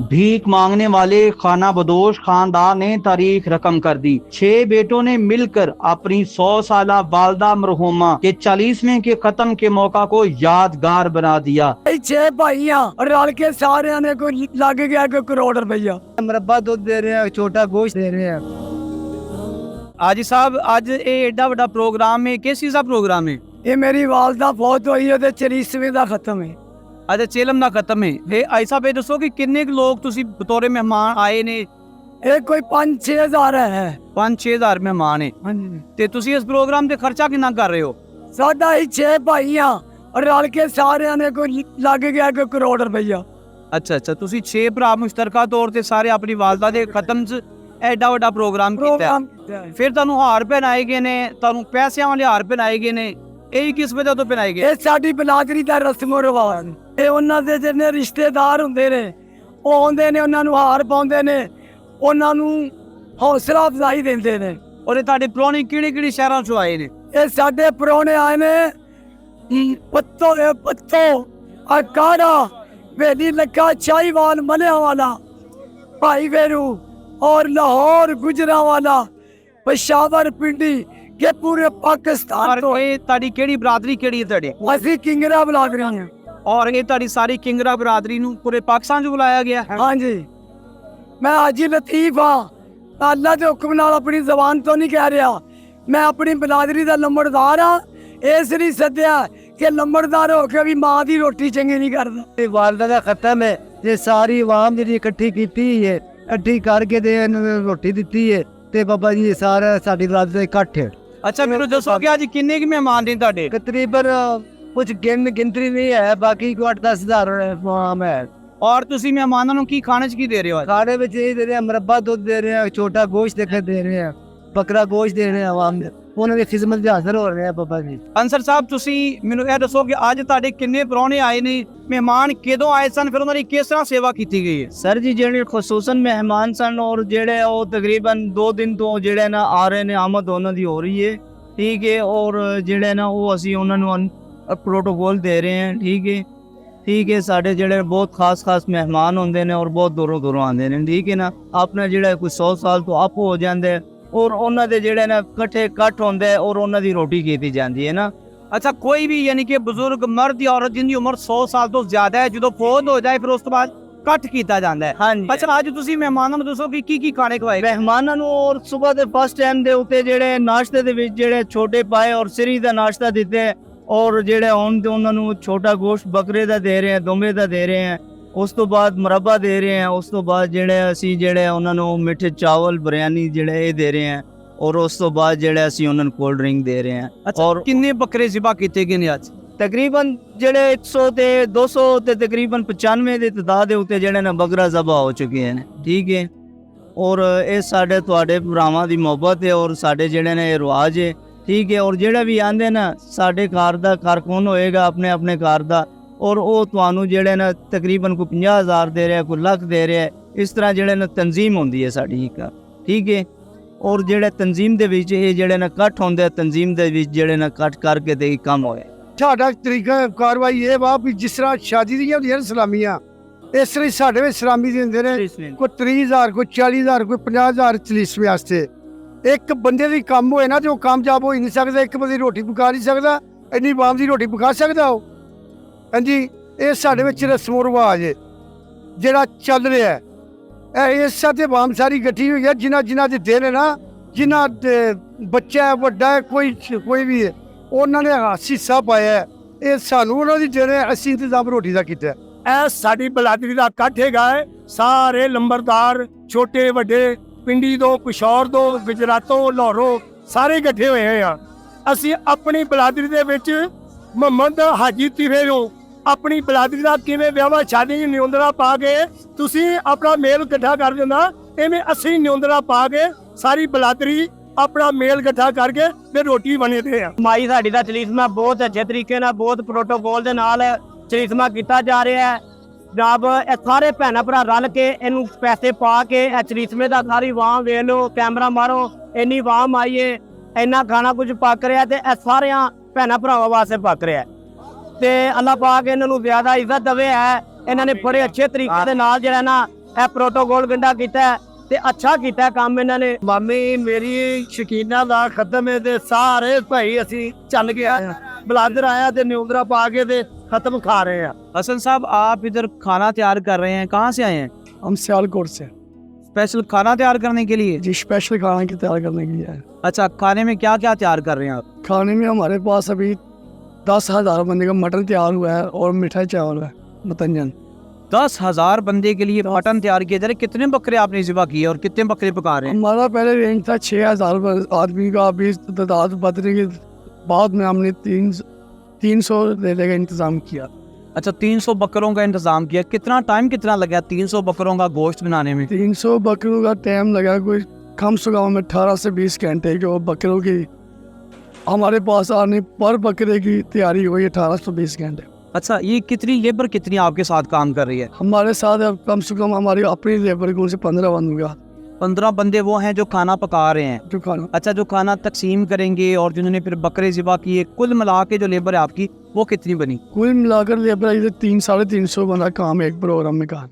भीख मांगने वाले खाना बदोश खानदान ने तारीख रकम कर दी। 6 बेटों ने मिलकर अपनी 100 साला वालदा मरहुमा के 40वें के खत्म के मौका को यादगार बना दिया। 6 भाइयां रल के सारे ने कोई लग गया कोई करोड़ रुपया। मुरब्बा दूध दे रहे हैं, छोटा गोश्त दे रहे हैं। आजी साहब आज ये एडा बड़ा प्रोग्राम है, किस चीज का प्रोग्राम है? ये मेरी वालदा फौत हुई है, 40वें का खत्म है। अच्छा चेलम ना खत्म है। ये ऐसा पे दसो कि किन्ने लोग तुसी बतौरे मेहमान आए ने? ये कोई 5-6 हजार है। 5-6 हजार मेहमान है। ते तुसी इस प्रोग्राम ते खर्चा कितना कर रहे हो? साडा ही 6 भाइयां रल के सारे ने कोई लग गया कोई करोड़ रुपया। अच्छा अच्छा, तुसी 6 भरा मुश्तरका तौर ते सारे अपनी वालदा दे खत्म च एडा बड़ा प्रोग्राम कीता है। फिर तानू हार पहनाए गए ने, तानू पैसिਆਂ वाले हार पहनाए गए ने, ਇਹ ਕਿਸ ਵਜ੍ਹਾ ਤੋਂ ਪਹਿਨਾਏ ਗਏ? ਇਹ ਸਾਡੀ ਬਲਾਦਰੀ ਦਾ ਰਸਮੋ ਰਿਵਾਜ। ਇਹ ਉਹਨਾਂ ਦੇ ਜਿਹਨੇ ਰਿਸ਼ਤੇਦਾਰ ਹੁੰਦੇ ਨੇ ਉਹ ਆਉਂਦੇ ਨੇ, ਉਹਨਾਂ ਨੂੰ ਹਾਰ ਪਾਉਂਦੇ ਨੇ, ਉਹਨਾਂ ਨੂੰ ਹੌਸਲਾ ਅਫਜ਼ਾਈ ਦਿੰਦੇ ਨੇ। ਔਰ ਇਹ ਤੁਹਾਡੇ ਪ੍ਰਾਹੁਣੇ ਕਿਹੜੇ ਸ਼ਹਿਰਾਂ ਚੋਂ ਆਏ ਨੇ? ਇਹ ਸਾਡੇ ਪ੍ਰਾਹੁਣੇ ਆਏ ਨੇ ਪੱਤੋ ਅਕਾੜਾ ਵੇਲੀ ਲੱਗਾ ਚਾਹੀਵਾਲ ਮਲਿਆਂ ਵਾਲਾ ਭਾਈ ਵੇਰੂ और लाहौर गुजरांवाला पेशावर पिंडी के पूरे पाकिस्तान तो ये ताड़ी केड़ी बरादरी केड़ी है ताड़ी? असि किंगरा बलादरी हैं। और ये ताड़ी सारी किंगरा बरादरी नू पूरे पाकिस्तान जो बुलाया गया है? हाँ जी, मैं हाजी लतीफ हाँ। अल्लाह के हुक्म नाल अपनी जबान तो नहीं कह रहा, मैं अपनी बलादरी का लंबड़दार हाँ। इस नहीं सद्या कि लंबड़दार होकर भी माँ की रोटी चंगी नहीं करता। वालदा का खत्म है, ये सारी आवाम जी इकट्ठी की है, इकट्ठी करके दे रोटी दी है ते बाबा जी सारे साडी रात दे इकट्ठ है। अच्छा मेनू दसो कि आज किन्ने की मेहमान ने ताडे? तकरीबन कुछ गिनती नहीं है, बाकी को 8-10 हजार आम है। और तुसी मेहमानों नू की खाने च की दे रहे हो? खाने में यही दे रहे हैं, मुरब्बा दूध दे रहे हैं, छोटा गोश्त दे रहे हैं, बकरा गोश्त दे रहे हैं आवाम ने, उन्होंने खिदमत में हाजिर हो रहे हैं बाबा जी। अंसर साहब तुसी मेनू ये दसो कि आज ताडे किन्ने परौने आए ने, मेहमान कदों आए सन, फिर उन्होंने किस तरह सेवा की गई है? सर जी जेडे खसूसन मेहमान सन और जेडे वो तकरीबन 2 दिन तो जेडे ना आ रहे ने, आमद उन्होंने हो रही है, ठीक है। और जेडे ना वो असी उन्होंने प्रोटोकॉल दे रहे हैं, ठीक है। साढ़े जेडे बहुत खास मेहमान होंगे ने और बहुत दूरों आते हैं, ठीक है ना। अपना जेडा कोई 100 साल तो अप हो जाते और उन्होंने दे जेडे ना कट्ठे कट होंगे और उन्होंने रोटी की जाती है ना। अच्छा कोई भी यानी कि बुजुर्ग मर्द या औरत जिनकी उम्र 100 साल तो ज्यादा है जो फौत हो जाए फिर उस तो बाद कट किया जाता है? हाँ जी। अच्छा आज तुसी मेहमानों को दसो कि की खाने खवाए? मेहमानों को और सुबह के फर्स्ट टाइम दे उते जेडे नाश्ते दे विच जेडे छोटे पाए और सिरी दा नाश्ता दिते और जेडे हुण ते उन्हां नूं छोटा गोश्त बकरे दा दे रहे हैं, दुम्बे दा दे रहे हैं। उस तो बाद मुरब्बा दे रहे हैं, उस तो बाद जेडे असी जेडे उन्हां नूं मिठे चावल बिरयानी जेडे ये दे रहे हैं और उस तो बाद जेडे असी उन्हां नूं कोल्ड ड्रिंक दे रहे हैं। अच्छा, और किन्ने बकरे ज़िबा कीते गए ने आज? तकरीबन जेडे 100 ते 200 ते तकरीबन 95 दी तादाद दे उत्ते जेडे ना बकरा ज़बा हो चुके हैं, ठीक है। और ये साडे तुहाडे भरावां दी मोहब्बत है और साडे जेडे ने रिवाज है, ठीक है। और जेडे भी आंदे ना साडे घर दा कारकुन होएगा अपने अपने घर दा और वो तुहानू जेडे ना तकरीबन कोई 50,000 दे रहा है, कोई लाख दे रहा है। इस तरह जेडे ना तंजीम होंदी है साडी, ठीक है। और जेडे तंजीम दे विच ये जेडे ना कट होंदे, तंजीम दे विच जेडे ना कट करके ते काम होए। साडा तरीका कार्रवाई ये वा भी जिस तरह शादी दी होंदियां सलामियां, इस तरह साडे विच सलामी दिंदे ने। कोई 30,000 कोई 40,000 कोई 50,000 चलीसवे वास्ते। एक बंदे दी काम होए ना जो कामयाब हो ही नहीं सकदा, एक बंदे रोटी पका नहीं सकदा, इन्नी आवाम दी रोटी पका सकदा हो? हाँ जी, ये साडे विच रस्मो रिवाज है जेड़ा चल रहा है। इस ते आवाम सारी इकट्ठी हुई है, जिन्हां दे दिन है ना, जिन्हां दे बच्चा है वड्डा है कोई भी है, उन्होंने हिस्सा पाया है। ये सानू उन्हों दी दिन है, असी इंतजाम रोटी का किया है। ਇਹ ਸਾਡੀ ਬਲਾਦਰੀ ਦਾ ਇਕੱਠ ਹੈਗਾ ਹੈ। ਸਾਰੇ ਲੰਬਰਦਾਰ ਛੋਟੇ ਵੱਡੇ ਪਿੰਡੀ ਤੋਂ, ਪਿਸ਼ੌਰ ਤੋਂ, ਗੁਜਰਾਤੋਂ, ਲਾਹੌਰੋਂ ਸਾਰੇ ਇਕੱਠੇ ਹੋਏ ਹੋਏ ਆ। ਅਸੀਂ ਆਪਣੀ ਬਲਾਦਰੀ ਦੇ ਵਿੱਚ ਮੁਹੰਮਦ ਹਾਜੀ ਤਿਫੇ ਨੂੰ ਆਪਣੀ ਬਲਾਦਰੀ ਦਾ ਕਿਵੇਂ ਵਿਆਹਾਂ ਸ਼ਾਦੀ ਨਿਉਂਦਰਾ ਪਾ ਕੇ ਤੁਸੀਂ ਆਪਣਾ ਮੇਲ ਇਕੱਠਾ ਕਰ ਦਿੰਦਾ, ਐਵੇਂ ਅਸੀਂ ਨਿਉਂਦਰਾ ਪਾ ਕੇ ਸਾਰੀ ਬਲਾਦਰੀ ਆਪਣਾ ਮੇਲ ਇਕੱਠਾ ਕਰਕੇ ਤੇ ਰੋਟੀ ਬਣਦੇ ਆ। ਮਾਈ ਸਾਡੀ ਦਾ ਚਲੀਸਮਾ ਬਹੁਤ ਅੱਛੇ ਤਰੀਕੇ ਨਾਲ, ਬਹੁਤ ਪ੍ਰੋਟੋਕੋਲ ਦੇ ਨਾਲ ਚਲੀਸਮਾ ਕੀਤਾ ਜਾ ਰਿਹਾ ਹੈ। ਜਨਾਬ ਇਹ ਸਾਰੇ ਭੈਣਾਂ ਭਰਾ ਰਲ ਕੇ ਇਹਨੂੰ ਪੈਸੇ ਪਾ ਕੇ ਇਹ ਚਲੀਸਮੇ ਦਾ ਸਾਰੀ ਵਾਹ ਵੇਖ ਲਓ, ਕੈਮਰਾ ਮਾਰੋ, ਇੰਨੀ ਵਾਹ ਆਈਏ, ਇੰਨਾ ਖਾਣਾ ਕੁਝ ਪੱਕ ਰਿਹਾ ਤੇ ਇਹ ਸਾਰਿਆਂ ਭੈਣਾਂ ਭਰਾਵਾਂ ਵਾਸਤੇ ਪੱਕ ਰਿਹਾ ਤੇ ਅੱਲਾਹ ਪਾਕ ਇਹਨਾਂ ਨੂੰ ਜ਼ਿਆਦਾ ਇੱਜ਼ਤ ਦੇਵੇ ਹੈ ਇਹਨਾਂ ਨੇ ਬੜੇ ਅੱਛੇ ਤਰੀਕੇ ਦੇ ਨਾਲ ਜਿਹੜਾ ਨਾ ਇਹ ਪ੍ਰੋਟੋਕੋਲ ਗੰਢਾ ਕੀਤਾ ਹੈ ਤੇ ਅੱਛਾ ਕੀਤਾ ਕੰਮ ਇਹਨਾਂ ਨੇ। ਮਾਮੀ ਮੇਰੀ ਸ਼ਕੀਨਾ ਦਾ ਖਤਮ ਹੈ ਤੇ ਸਾਰੇ ਭਾਈ ਅਸੀਂ ਚੱਲ ਕੇ ਆਏ ਹਾਂ। ਬਲਾਦਰ ਆਇਆ ਤੇ ਨਿਉਂਦਰਾ ਪਾ ਕੇ ਤੇ ਖਤਮ खा रहे हैं। हसन साहब, आप इधर खाना तैयार कर रहे हैं, कहाँ से आए हैं? हम सियालकोट से स्पेशल खाना तैयार करने के लिए? जी स्पेशल खाना की तैयार करने के लिए आए। अच्छा, खाने में क्या क्या तैयार कर रहे हैं आप? खाने में हमारे पास अभी 10,000 बंदे का मटन तैयार हुआ है और मिठाई चावल है मतंजन। 10,000 बंदे के लिए मटन तैयार किया जा रहा है। कितने बकरे आपने ज़िबा किए और कितने बकरे पका रहे हैं? हमारा पहले रेंज था 6,000 आदमी का, अभी तादाद बढ़ने के बाद में हमने 300 लेने का इंतज़ाम किया। अच्छा, 300 बकरों का इंतज़ाम किया। कितना टाइम कितना लगा 300 बकरों का गोश्त बनाने में? 300 बकरों का टाइम लगा कोई कम से कम में 18 से 20 घंटे जो बकरों की हमारे पास आने पर बकरे की तैयारी हुई 18 से 20 घंटे। अच्छा, ये कितनी लेबर कितनी आपके साथ काम कर रही है? हमारे साथ अब कम से कम हमारी अपनी लेबर को से 15 बंदूगा 15 बंदे वो हैं जो खाना पका रहे हैं। जो खाना। अच्छा, जो खाना तकसीम करेंगे और जिन्होंने फिर बकरे ज़िबा किए, कुल मिला के जो लेबर है आपकी वो कितनी बनी? कुल मिलाकर लेबर 300-350 बना काम एक प्रोग्राम में कहा।